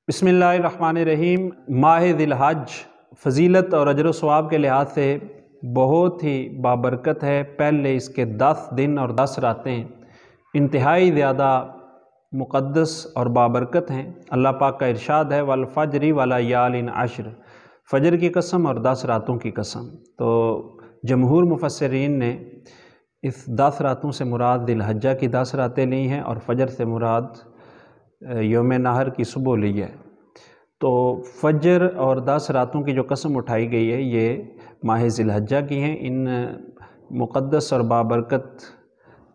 बिस्मिल्लाहिर्रहमानिर्रहीम। माह ज़िलहज फ़जीलत और अजर व सवाब के लिहाज से बहुत ही बाबरकत है। पहले इसके 10 दिन और 10 रातें इंतहाई ज़्यादा मुक़द्दस और बाबरकत हैं। अल्लाह पाक का इरशाद है, वल फ़ज्रि वलयालिन अश्र, फ़जर की कसम और 10 रातों की कसम। तो जमहूर मुफस्सिरीन ने इस 10 रातों से मुराद ज़िलहज्जा की 10 रातें ली हैं और फ़जर से मुराद यौम नहर की सुबह ली है। तो फ़जर और 10 रातों की जो कसम उठाई गई है ये माह ज़िलहज्जा की हैं। इन मुक़द्दस और बाबरकत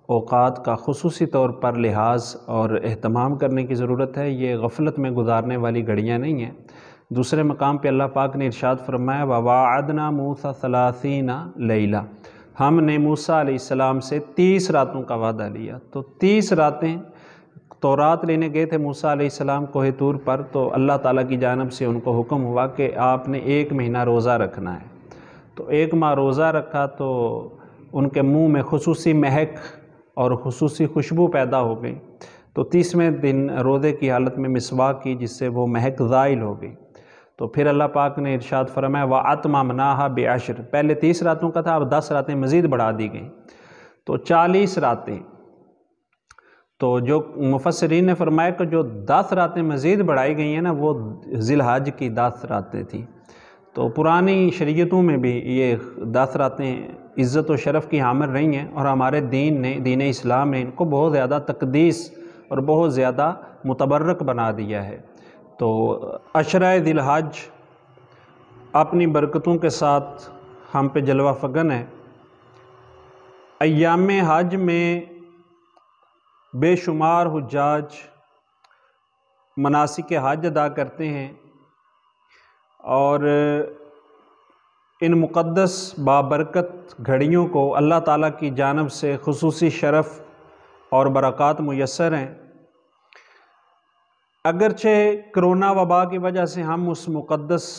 औक़ात का ख़ुसूसी तौर पर लिहाज और एहतमाम करने की ज़रूरत है। ये गफ़लत में गुजारने वाली घड़ियाँ नहीं हैं। दूसरे मकाम पे अल्लाह पाक ने इरशाद फरमाया, ववाअदना मूसा सलासीना लैला, हमने मूसा अलैहिस्सलाम से 30 रातों का वादा लिया। तो 30 रातें तौरात लेने गए थे मूसा अलैहिस्सलाम कोहे तूर पर, तो अल्लाह ताला की जानब से उनको हुक्म हुआ कि आपने 1 महीना रोज़ा रखना है। तो 1 माह रोज़ा रखा तो उनके मुंह में खुसूसी महक और खुसूसी खुशबू पैदा हो गई। तो 30वें दिन रोज़े की हालत में मिसवाक की, जिससे वो महक ज़ाइल हो गई। तो फिर अल्लाह पाक ने इरशाद फरमाया, व अतममनाहा बिअश्र, पहले 30 रातों का था, अब 10 रातें मज़ीद बढ़ा दी गई, तो 40 रातें। तो जो मुफस्सिरीन ने फरमाया कि जो 10 रातें मज़ीद बढ़ाई गई हैं ना, वो ज़िलहज की 10 रातें थी। तो पुरानी शरीयतों में भी ये 10 रातें इज़्ज़त व शरफ़ की हामिल रही हैं और हमारे दीन इस्लाम ने इनको बहुत ज़्यादा तक़दीस और बहुत ज़्यादा मुतबर्रक बना दिया है। तो अशरा ज़िलहज अपनी बरकतों के साथ हम पे जलवा फ़गन है। अय्याम हज में बेशुमार हुज्जाज मनासिक हज अदा करते हैं और इन मुक़द्दस बाबरकत घड़ियों को अल्लाह ताला की जानब से खुसूसी शरफ़ और बरक़ात मुयस्सर हैं। अगरचे कोरोना वबा की वजह से हम उस मुक़द्दस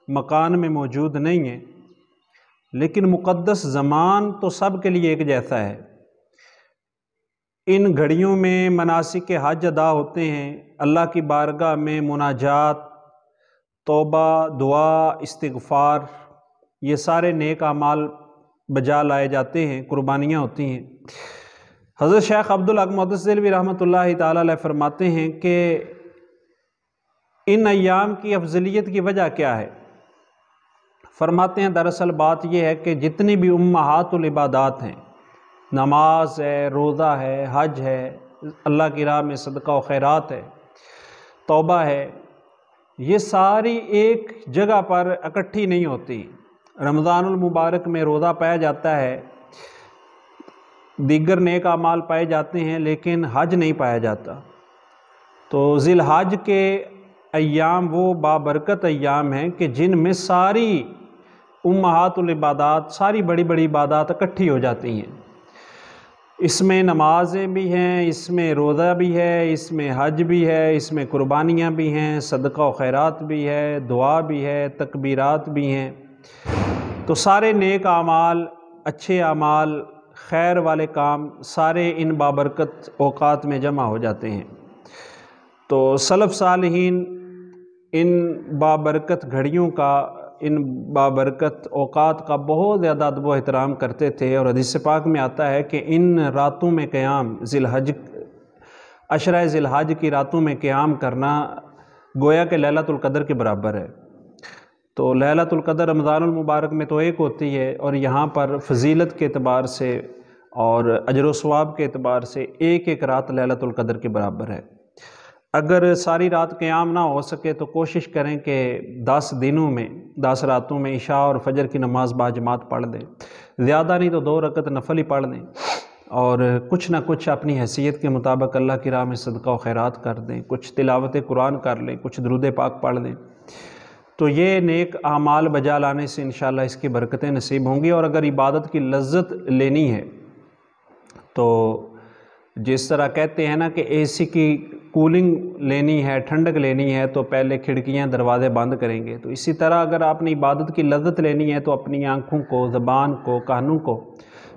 मकान में मौजूद नहीं हैं, लेकिन मुक़द्दस ज़मान तो सब के लिए एक जैसा है। इन घड़ियों में मनासिक हज अदा होते हैं। अल्लाह की बारगाह में मुनाजात, तौबा, दुआ, इस्तिग़फ़ार, ये सारे नेक आमाल बजा लाए जाते हैं, कुर्बानियाँ होती हैं। हज़रत शेख अब्दुल हक मुहद्दिस देलवी रहमतुल्लाहि ताला अलैह फरमाते हैं कि इन अय्याम की अफजलियत की वजह क्या है। फरमाते हैं, दरअसल बात यह है कि जितनी भी उम्महातुल इबादात हैं, नमाज है, रोज़ा है, हज है, अल्लाह की राह में सदका व खैरात है, तौबा है, ये सारी एक जगह पर इकट्ठी नहीं होती। रमज़ानुल मुबारक में रोज़ा पाया जाता है, दीगर नेक आमाल पाए जाते हैं, लेकिन हज नहीं पाया जाता। तो ज़िलहज के अय्याम वो बाबरकत अय्याम हैं कि जिनमें सारी उम्महातुल इबादात, सारी बड़ी बड़ी इबादात इकट्ठी हो जाती हैं। इसमें नमाज़ें भी हैं, इसमें रोज़ा भी है, इसमें हज भी है, इसमें कुर्बानियाँ भी हैं, सदका व खैरात भी है, दुआ भी है, तकबीरात भी हैं। तो सारे नेक आमाल, अच्छे आमाल, खैर वाले काम सारे इन बाबरकत औक़ात में जमा हो जाते हैं। तो सलफ़ सालिहीन इन बाबरकत घड़ियों का, इन बाबरकत औक़ात का बहुत ज़्यादा अदब व एहतराम करते थे। और हदीस पाक में आता है कि इन रातों में क़याम, ज़िलहज, अशरा ज़िलहज की रातों में क़याम करना गोया के लैलतुल क़द्र के बराबर है। तो लैलतुल क़द्र रमज़ानुल मुबारक में तो एक होती है, और यहाँ पर फ़जीलत के एतबार से और अजर व सवाब के एतबार से एक एक रात लैलतुल क़द्र के बराबर है। अगर सारी रात क़याम ना हो सके तो कोशिश करें कि 10 दिनों में, 10 रातों में इशा और फ़जर की नमाज़ बाजमात पढ़ दें। ज़्यादा नहीं तो 2 रकत नफल ही पढ़ दें, और कुछ ना कुछ अपनी हैसियत के मुताबिक अल्लाह की राह में सदका व खैरात कर दें, कुछ तिलावत कुरान कर लें, कुछ दुरूद पाक पढ़ लें। तो ये नेक आमाल बजा लाने से इंशाअल्लाह इसकी बरकतें नसीब होंगी। और अगर इबादत की लज्जत लेनी है तो जिस तरह कहते हैं ना कि एसी की कूलिंग लेनी है, ठंडक लेनी है, तो पहले खिड़कियां दरवाज़े बंद करेंगे। तो इसी तरह अगर आपने इबादत की लज्जत लेनी है तो अपनी आँखों को, ज़बान को, कानों को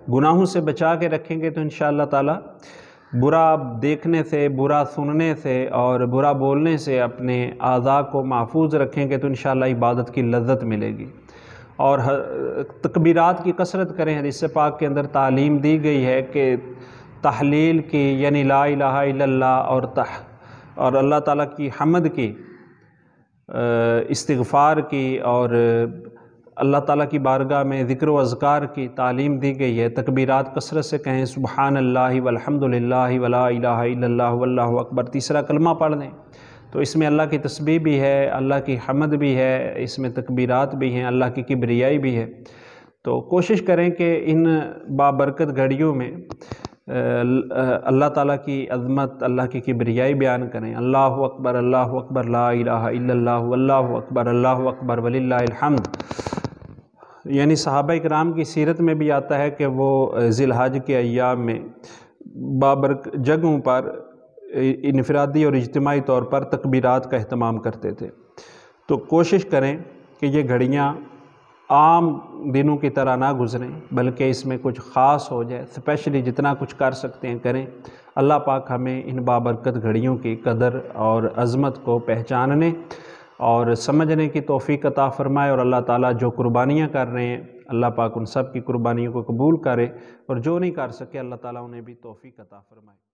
गुनाहों से बचा के रखेंगे तो इंशाअल्लाह ताला برا دیکھنے سے، برا سننے سے اور برا بولنے سے اپنے اعضاء کو محفوظ رکھیں گے تو انشاءاللہ عبادت کی لذت ملے گی۔ اور تکبیرات کی کثرت کریں۔ حدیث پاک کے اندر تعلیم دی گئی ہے کہ تحلیل کی یعنی لا الہ الا اللہ اور اللہ تعالیٰ کی حمد کی، استغفار کی اور اللہ تعالیٰ کی بارگاہ میں ذکر و اذکار کی تعلیم دی گئی ہے۔ تکبیرات کثرت سے کہیں، سبحان اللہ والحمد للہ ولا الہ الا اللہ واللہ اکبر، تیسرا کلمہ پڑھ دیں تو اس میں اللہ کی تسبیح بھی ہے، اللہ کی حمد بھی ہے، اس میں تکبیرات بھی ہیں، اللہ کی کبریائی بھی ہے۔ تو کوشش کریں کہ ان بابرکت گھڑیوں میں اللہ تعالیٰ کی عظمت، اللہ کی کبریائی بیان کریں۔ اللہ اکبر لا الہ الا اللہ واللہ اکبر وللہ الحمد۔ یعنی صحابہ کرام کی سیرت میں بھی آتا ہے کہ وہ ذی الحج کے ایام میں بابرکت جگہوں پر انفرادی اور اجتماعی طور پر تکبیرات کا اہتمام کرتے تھے۔ تو کوشش کریں کہ یہ گھڑیاں عام دنوں کی طرح نہ گزریں، بلکہ اس میں کچھ خاص ہو جائے، اسپیشلی جتنا کچھ کر سکتے ہیں کریں۔ اللہ پاک ہمیں ان بابرکت گھڑیوں کی قدر اور عظمت کو پہچاننے اور سمجھنے کی توفیق عطا فرمائے، اور اللہ تعالیٰ جو قربانیاں کر رہے ہیں اللہ پاک ان سب کی قربانیوں کو قبول کرے، اور جو نہیں کر سکے اللہ تعالیٰ انہیں بھی توفیق عطا فرمائے۔